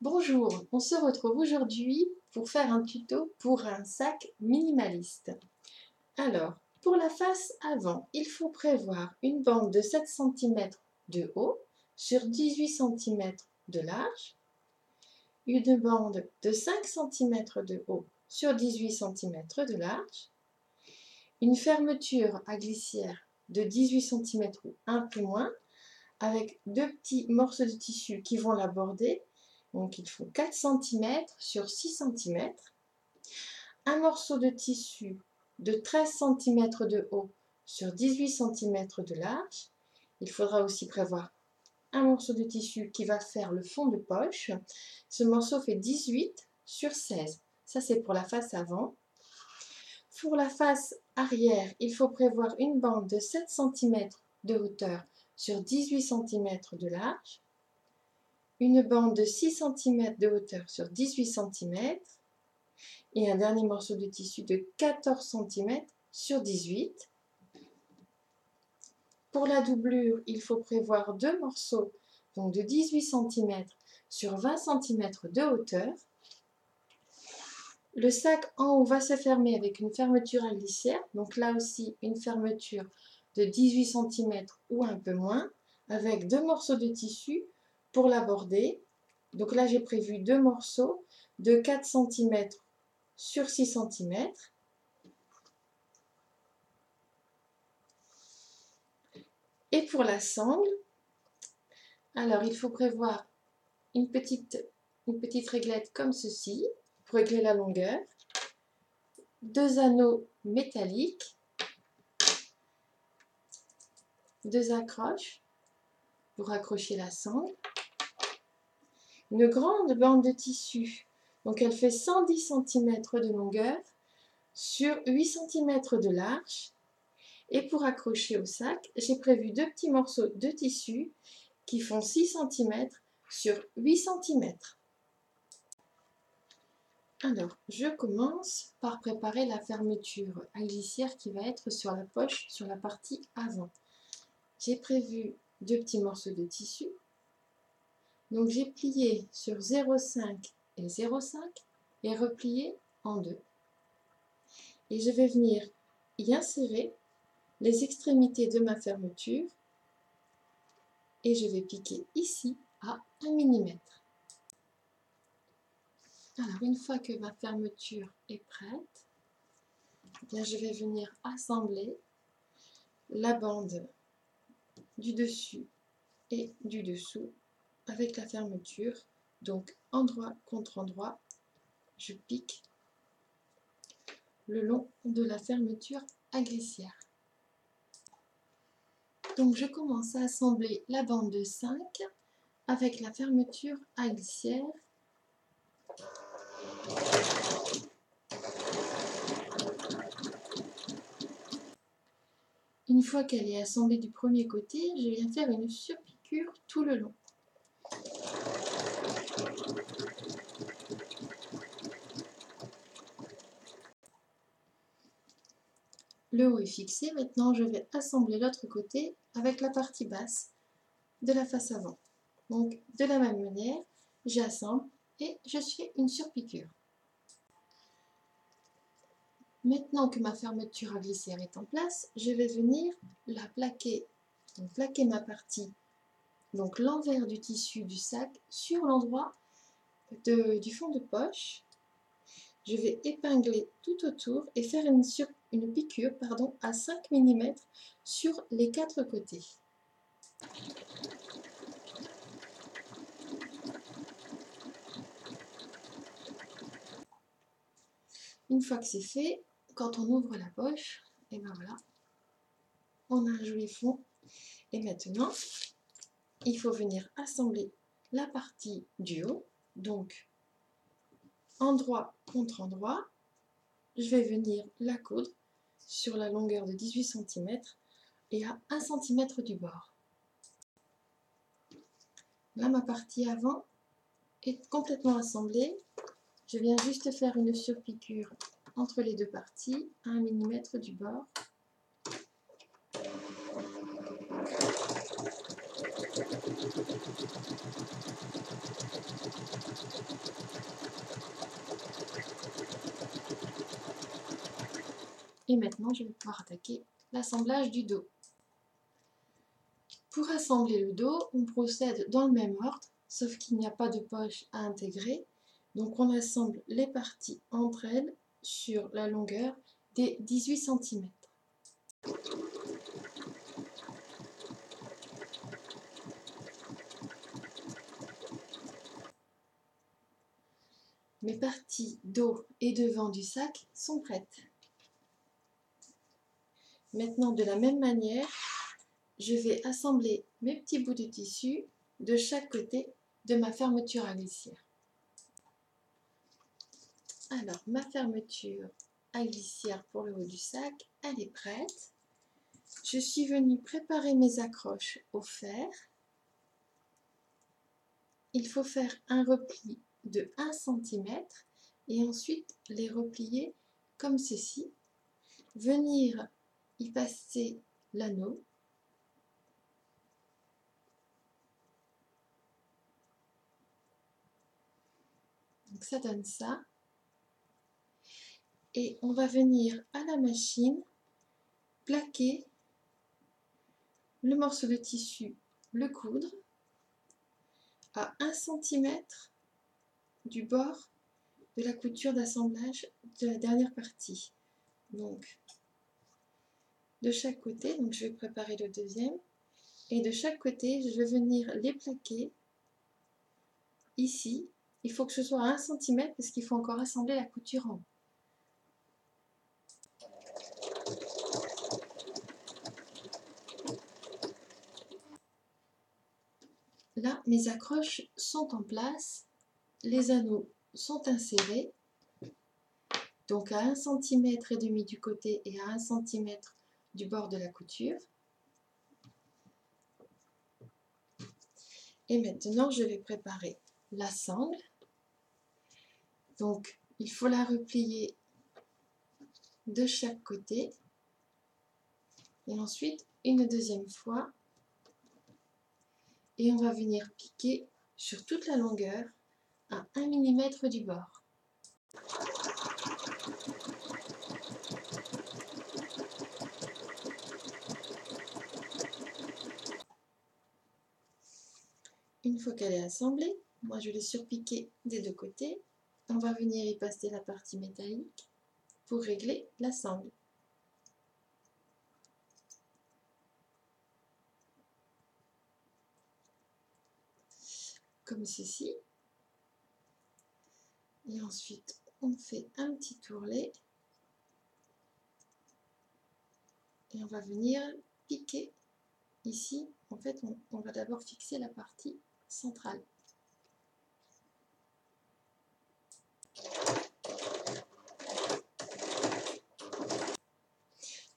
Bonjour, on se retrouve aujourd'hui pour faire un tuto pour un sac minimaliste. Alors, pour la face avant, il faut prévoir une bande de 7 cm de haut sur 18 cm de large, une bande de 5 cm de haut sur 18 cm de large, une fermeture à glissière de 18 cm ou un peu moins, avec deux petits morceaux de tissu qui vont la border. Donc il faut 4 cm sur 6 cm, un morceau de tissu de 13 cm de haut sur 18 cm de large. Il faudra aussi prévoir un morceau de tissu qui va faire le fond de poche. Ce morceau fait 18 sur 16. Ça c'est pour la face avant. Pour la face arrière, il faut prévoir une bande de 7 cm de hauteur sur 18 cm de large, une bande de 6 cm de hauteur sur 18 cm et un dernier morceau de tissu de 14 cm sur 18. Pour la doublure, il faut prévoir deux morceaux donc de 18 cm sur 20 cm de hauteur. Le sac en haut va se fermer avec une fermeture à glissière, donc là aussi une fermeture de 18 cm ou un peu moins, avec deux morceaux de tissu pour l'aborder. Donc là j'ai prévu deux morceaux de 4 cm sur 6 cm. Et pour la sangle, alors il faut prévoir une petite réglette comme ceci pour régler la longueur, deux anneaux métalliques, deux accroches pour accrocher la sangle, une grande bande de tissu, donc elle fait 110 cm de longueur sur 8 cm de large. Et pour accrocher au sac, j'ai prévu deux petits morceaux de tissu qui font 6 cm sur 8 cm. Alors, je commence par préparer la fermeture à glissière qui va être sur la poche, sur la partie avant. J'ai prévu deux petits morceaux de tissu. Donc j'ai plié sur 0,5 et 0,5 et replié en deux. Et je vais venir y insérer les extrémités de ma fermeture et je vais piquer ici à 1 mm. Alors une fois que ma fermeture est prête, bien, je vais venir assembler la bande du dessus et du dessous avec la fermeture. Donc endroit contre endroit, je pique le long de la fermeture à glissière. Donc je commence à assembler la bande de 5 avec la fermeture à glissière. Une fois qu'elle est assemblée du premier côté, je viens faire une surpiqûre tout le long. Le haut est fixé, maintenant je vais assembler l'autre côté avec la partie basse de la face avant. Donc de la même manière, j'assemble et je fais une surpiqûre. Maintenant que ma fermeture à glissière est en place, je vais venir la plaquer, donc plaquer ma partie, donc l'envers du tissu du sac sur l'endroit du fond de poche. Je vais épingler tout autour et faire une piqûre à 5 mm sur les quatre côtés. Une fois que c'est fait, quand on ouvre la poche, et ben voilà, on a un joli fond. Et maintenant, il faut venir assembler la partie du haut, donc endroit contre endroit. Je vais venir la coudre sur la longueur de 18 cm et à 1 cm du bord. Là, ma partie avant est complètement assemblée. Je viens juste faire une surpiqûre entre les deux parties à 1 mm du bord. Et maintenant, je vais pouvoir attaquer l'assemblage du dos. Pour assembler le dos, on procède dans le même ordre, sauf qu'il n'y a pas de poche à intégrer. Donc on assemble les parties entre elles sur la longueur des 18 cm. Mes parties dos et devant du sac sont prêtes. Maintenant, de la même manière, je vais assembler mes petits bouts de tissu de chaque côté de ma fermeture à glissière. Alors, ma fermeture à glissière pour le haut du sac, elle est prête. Je suis venue préparer mes accroches au fer. Il faut faire un repli de 1 cm et ensuite les replier comme ceci. Venir y passer l'anneau. Donc ça donne ça. Et on va venir à la machine plaquer le morceau de tissu, le coudre à 1 cm du bord de la couture d'assemblage de la dernière partie. Donc de chaque côté, donc je vais préparer le deuxième, et de chaque côté je vais venir les plaquer ici. Il faut que ce soit à 1 cm parce qu'il faut encore assembler la couture en haut. Là, mes accroches sont en place, les anneaux sont insérés, donc à 1 cm et demi du côté et à 1 cm du bord de la couture. Et maintenant, je vais préparer la sangle. Donc, il faut la replier de chaque côté et ensuite une deuxième fois. Et on va venir piquer sur toute la longueur à 1 mm du bord. Une fois qu'elle est assemblée, moi je l'ai surpiquée des deux côtés. On va venir y passer la partie métallique pour régler la sangle. Comme ceci. Et ensuite, on fait un petit tourlet. Et on va venir piquer ici. En fait, on va d'abord fixer la partie centrale.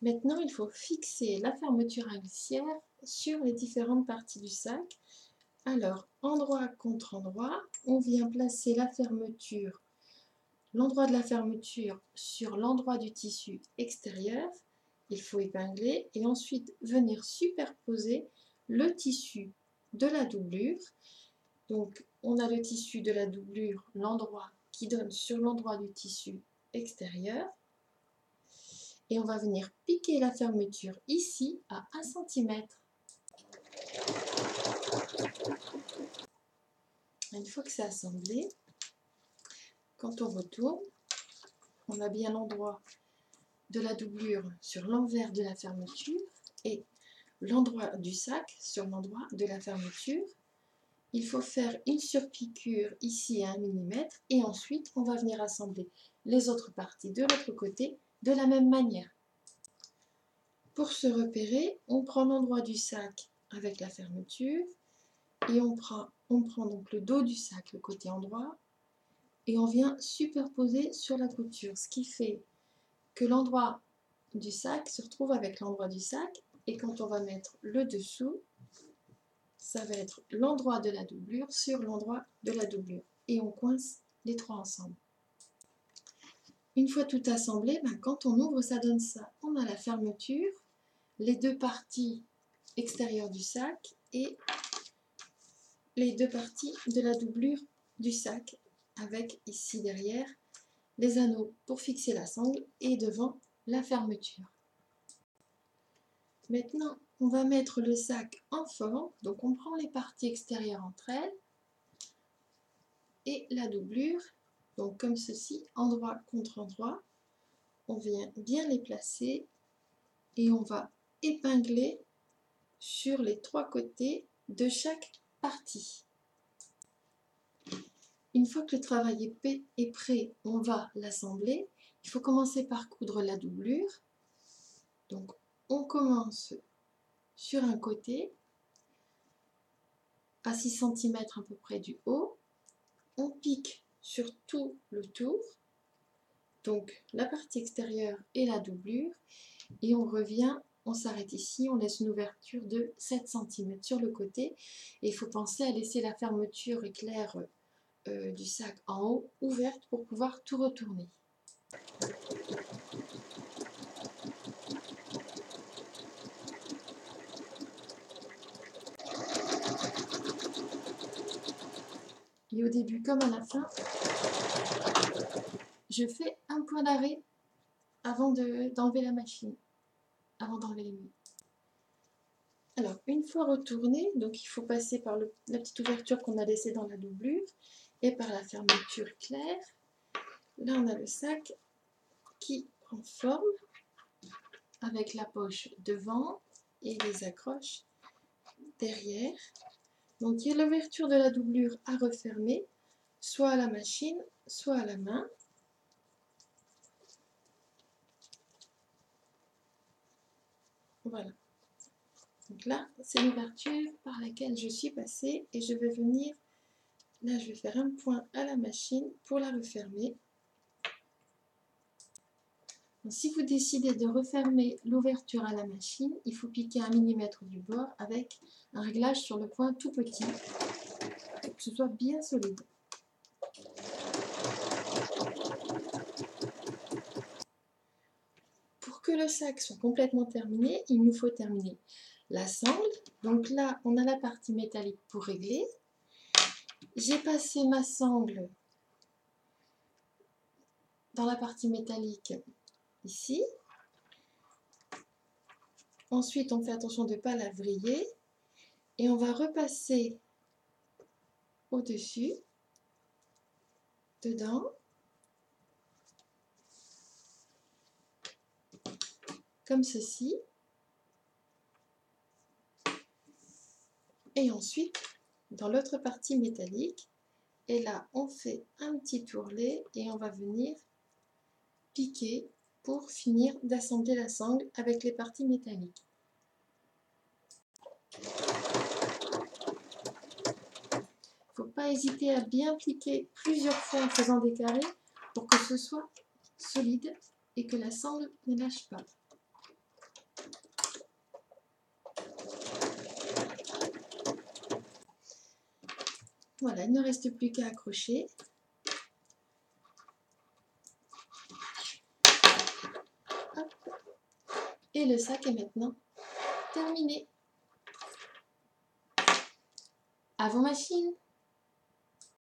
Maintenant, il faut fixer la fermeture à glissière sur les différentes parties du sac. Alors, endroit contre endroit, on vient placer la fermeture, l'endroit de la fermeture sur l'endroit du tissu extérieur. Il faut épingler et ensuite venir superposer le tissu de la doublure. Donc, on a le tissu de la doublure, l'endroit qui donne sur l'endroit du tissu extérieur. Et on va venir piquer la fermeture ici à 1 cm. Une fois que c'est assemblé, quand on retourne, on a bien l'endroit de la doublure sur l'envers de la fermeture et l'endroit du sac sur l'endroit de la fermeture. Il faut faire une surpiqûre ici à 1 mm et ensuite on va venir assembler les autres parties de l'autre côté de la même manière. Pour se repérer, on prend l'endroit du sac avec la fermeture et on prend donc le dos du sac, le côté endroit, et on vient superposer sur la couture, ce qui fait que l'endroit du sac se retrouve avec l'endroit du sac, et quand on va mettre le dessous, ça va être l'endroit de la doublure sur l'endroit de la doublure, et on coince les trois ensemble. Une fois tout assemblé, quand on ouvre, ça donne ça. On a la fermeture, les deux parties extérieures du sac et les deux parties de la doublure du sac, avec ici derrière les anneaux pour fixer la sangle et devant la fermeture. Maintenant, on va mettre le sac en forme. Donc on prend les parties extérieures entre elles et la doublure. Donc comme ceci, endroit contre endroit. On vient bien les placer et on va épingler sur les 3 côtés de chaque partie. Une fois que le travail est prêt, on va l'assembler. Il faut commencer par coudre la doublure. Donc on commence sur un côté, à 6 cm à peu près du haut. On pique sur tout le tour, donc la partie extérieure et la doublure, et on revient, on s'arrête ici, on laisse une ouverture de 7 cm sur le côté, et il faut penser à laisser la fermeture éclair du sac en haut ouverte pour pouvoir tout retourner. Et au début comme à la fin, je fais un point d'arrêt avant d'enlever la machine, avant d'enlever les mains. Alors, une fois retourné, donc il faut passer par la petite ouverture qu'on a laissée dans la doublure et par la fermeture claire. Là, on a le sac qui prend forme avec la poche devant et les accroches derrière. Donc, il y a l'ouverture de la doublure à refermer, soit à la machine, soit à la main. Voilà. Donc là, c'est l'ouverture par laquelle je suis passée et je vais venir, là je vais faire un point à la machine pour la refermer. Donc, si vous décidez de refermer l'ouverture à la machine, il faut piquer 1 mm du bord avec un réglage sur le point tout petit pour que ce soit bien solide. Pour que le sac soit complètement terminé, il nous faut terminer la sangle. Donc là, on a la partie métallique pour régler. J'ai passé ma sangle dans la partie métallique ici. Ensuite, on fait attention de ne pas la vriller. Et on va repasser au-dessus, dedans. Comme ceci. Et ensuite, dans l'autre partie métallique, et là, on fait un petit tourlet et on va venir piquer pour finir d'assembler la sangle avec les parties métalliques. Il ne faut pas hésiter à bien piquer plusieurs fois en faisant des carrés pour que ce soit solide et que la sangle ne lâche pas. Voilà, il ne reste plus qu'à accrocher. Hop. Et le sac est maintenant terminé. À vos machines!